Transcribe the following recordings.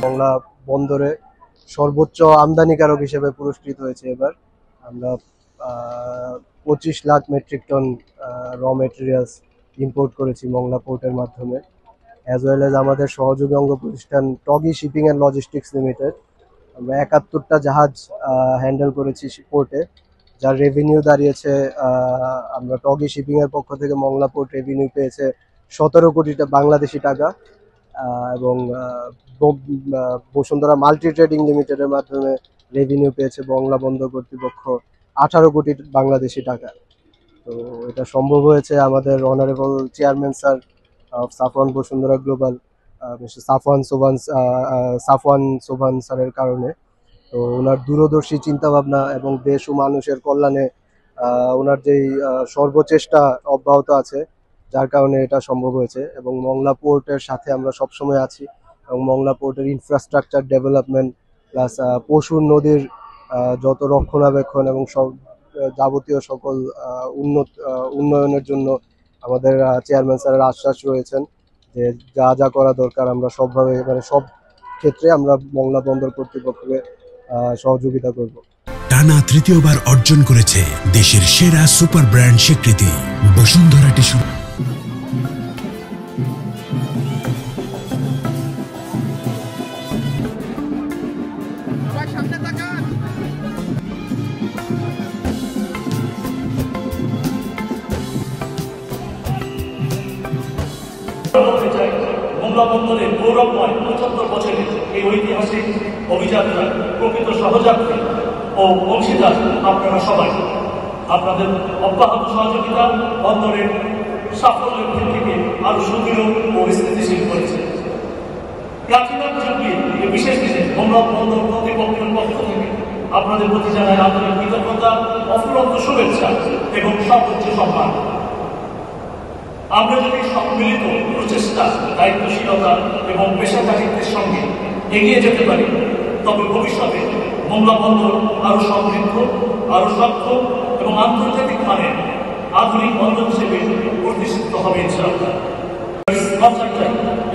মংলা বন্দরে সর্বোচ্চ আমদানিকারক হিসেবে পুরস্কৃত হয়েছে। এবার আমরা 25 লাখ মেট্রিক টন র মেটেরিয়ালস ইম্পোর্ট করেছি মংলা পোর্টের মাধ্যমে, অ্যাজ ওয়েল এজ আমাদের সহযোগী অঙ্গ প্রতিষ্ঠান Toggi shipping and logistics limited. আমরা 71টা জাহাজ হ্যান্ডেল করেছি পোর্টে, যার রেভিনিউ দাঁড়িয়েছে, আমরা টগি শিপিংয়ের পক্ষ থেকে মংলা পোর্ট রেভিনিউ পেয়েছে 17 কোটি বাংলাদেশি টাকা, এবং বসুন্ধরা মাল্টি ট্রেডিং লিমিটেডের মাধ্যমে রেভিনিউ পেয়েছে মংলা বন্দর কর্তৃপক্ষ 18 কোটি বাংলাদেশি টাকা। তো এটা সম্ভব হয়েছে আমাদের honourable chairman sir of Safwan Bashundhara global, mister Safwan Sobhan স্যারের কারণে। তো ওনার দূরদর্শী চিন্তাভাবনা এবং দেশ ও মানুষের কল্যাণে ওনার যেই সর্বচেষ্টা অব্যাহত আছে, যার কারণে এটা সম্ভব হয়েছে। এবং মংলা পোর্টের সাথে আমরা সবসময় আছি, এবং মংলা পোর্টের ইনফ্রাস্ট্রাকচার ডেভেলপমেন্ট প্লাস পশুর নদীর যত রক্ষণাবেক্ষণ এবং সব যাবতীয় সকল উন্নয়নের জন্য আমাদের চেয়ারম্যান স্যারের আশ্বাস রয়েছেন যে যা যা করা দরকার আমরা সবভাবে, মানে সব ক্ষেত্রে আমরা মংলা বন্দর কর্তৃপক্ষকে সহযোগিতা করব। টানা তৃতীয়বার অর্জন করেছে দেশের সেরা সুপার ব্র্যান্ড স্বীকৃতি বসুন্ধরা টিস্যু। মংলা বন্দরের গৌরবময় 75 বছরের এই ঐতিহাসিক অভিযাত্রা প্রকৃত সহযাত্রী ও অংশীদার আপনারা সবাই। আপনাদের অব্যাহত সহযোগিতা বন্দরের সাফল্যের ভিত্তিকে আরো সুদৃঢ় ও স্থিতিশীল করেছে। প্লাটিনাম জুবলি এই বিশেষ দিনে মংলা বন্দর কর্তৃপক্ষের পক্ষ থেকে আপনাদের প্রতি জানাই আন্তরিক কৃতজ্ঞতা, অফুরন্ত শুভেচ্ছা এবং সর্বোচ্চ সম্মান। আমরা যদি সম্মিলিত প্রচেষ্টা, দায়িত্বশীলতা এবং পেশাদারিত্বের সঙ্গে এগিয়ে যেতে পারি, তবে ভবিষ্যতে মংলা বন্দর আরো সমৃদ্ধ, আরো সক্ষম এবং আন্তর্জাতিক মানের আধুনিক বন্দর হিসেবে প্রতিষ্ঠিত হবে ইনশাআল্লাহ।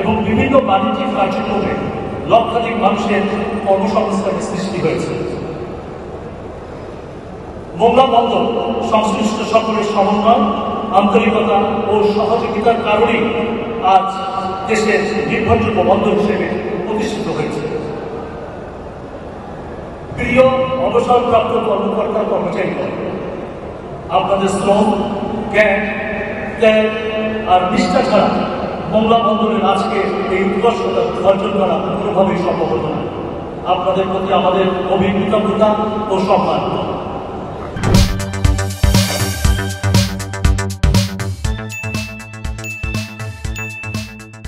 এবং বিভিন্ন বাণিজ্যিক কার্যক্রমে লক্ষাধিক মানুষের কর্মসংস্থানের সৃষ্টি হয়েছে। মংলা বন্দর সংশ্লিষ্ট সকলের সমন্বয়, আন্তরিকতা ও সহযোগিতার কারণেই আজ দেশের নির্ভরযোগ্য বন্দর হিসেবে প্রতিষ্ঠিত হয়েছে। প্রিয় অবসরপ্রাপ্ত কর্মকর্তা কর্মচারীগণ, আপনাদের শ্রম, জ্ঞান, ত্যাগ আর নিষ্ঠা ছাড়া মংলা বন্দরের আজকে এই উৎকর্ষতা অর্জন করা কোনোভাবেই সম্ভব হতো না। আপনাদের প্রতি আমাদের গভীর কৃতজ্ঞতা ও সম্মান।